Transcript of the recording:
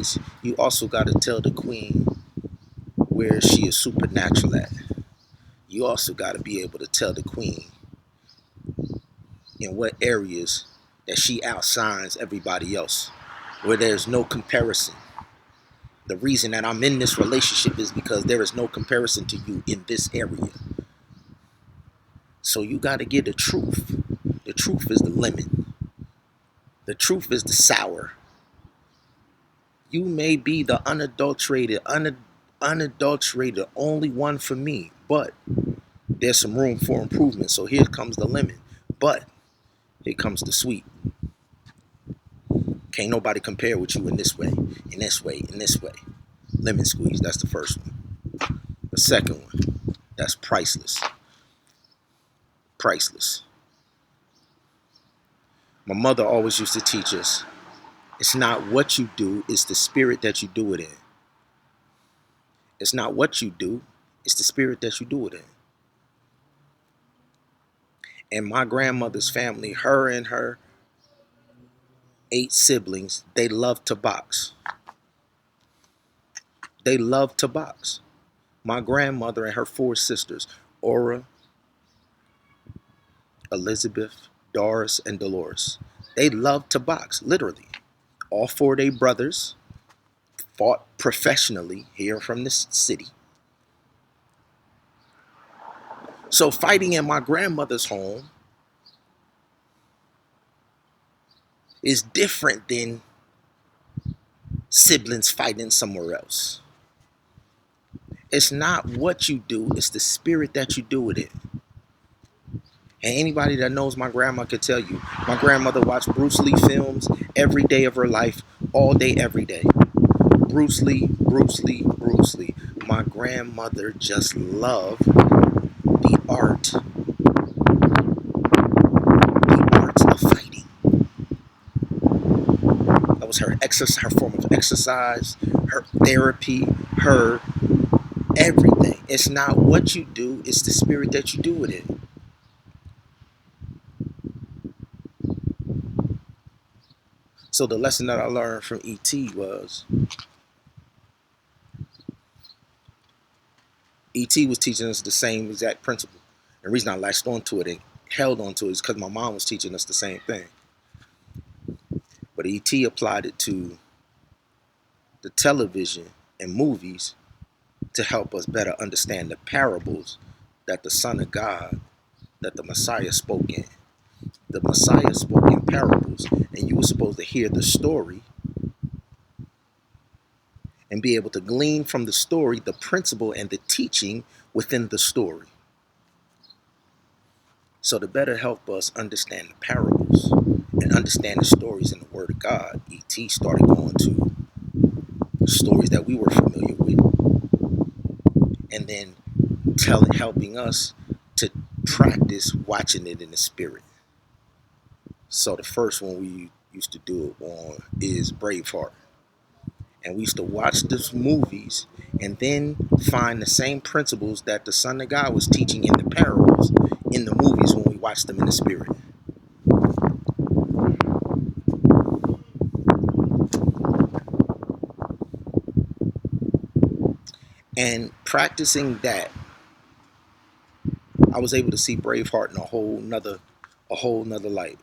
is you also got to tell the queen where she is supernatural at. You also got to be able to tell the queen in what areas that she outshines everybody else, where there's no comparison. The reason that I'm in this relationship is because there is no comparison to you in this area. So you got to get the truth. The truth is the lemon. The truth is the sour. You may be the unadulterated only one for me, but there's some room for improvement. So here comes the lemon, but here comes the sweet. Can't nobody compare with you in this way, in this way, in this way. Lemon squeeze, that's the first one. The second one, that's priceless. Priceless. My mother always used to teach us, it's not what you do, it's the spirit that you do it in. It's not what you do, it's the spirit that you do it in. And my grandmother's family, her and her 8 siblings, they love to box. They love to box. My grandmother and her 4 sisters, Aura, Elizabeth, Doris, and Dolores, they love to box, literally. All 4 of their brothers fought professionally here from this city. So fighting in my grandmother's home is different than siblings fighting somewhere else. It's not what you do, it's the spirit that you do it in. And anybody that knows my grandma could tell you, my grandmother watched Bruce Lee films every day of her life, all day, every day. Bruce Lee, Bruce Lee, Bruce Lee. My grandmother just loved the art of fighting. That was her exercise, her form of exercise, her therapy, her everything. It's not what you do, it's the spirit that you do it in. So the lesson that I learned from E.T. was, E.T. was teaching us the same exact principle. The reason I latched onto it and held onto it is because my mom was teaching us the same thing. But E.T. applied it to the television and movies to help us better understand the parables that the Son of God, that the Messiah spoke in. The Messiah spoke in parables, and you were supposed to hear the story and be able to glean from the story the principle and the teaching within the story. So to better help us understand the parables and understand the stories in the Word of God, E.T. started going to stories that we were familiar with, and then helping us to practice watching it in the spirit. So the first one we used to do it on is Braveheart. And we used to watch these movies and then find the same principles that the Son of God was teaching in the parables in the movies when we watched them in the spirit. And practicing that, I was able to see Braveheart in a whole nother light.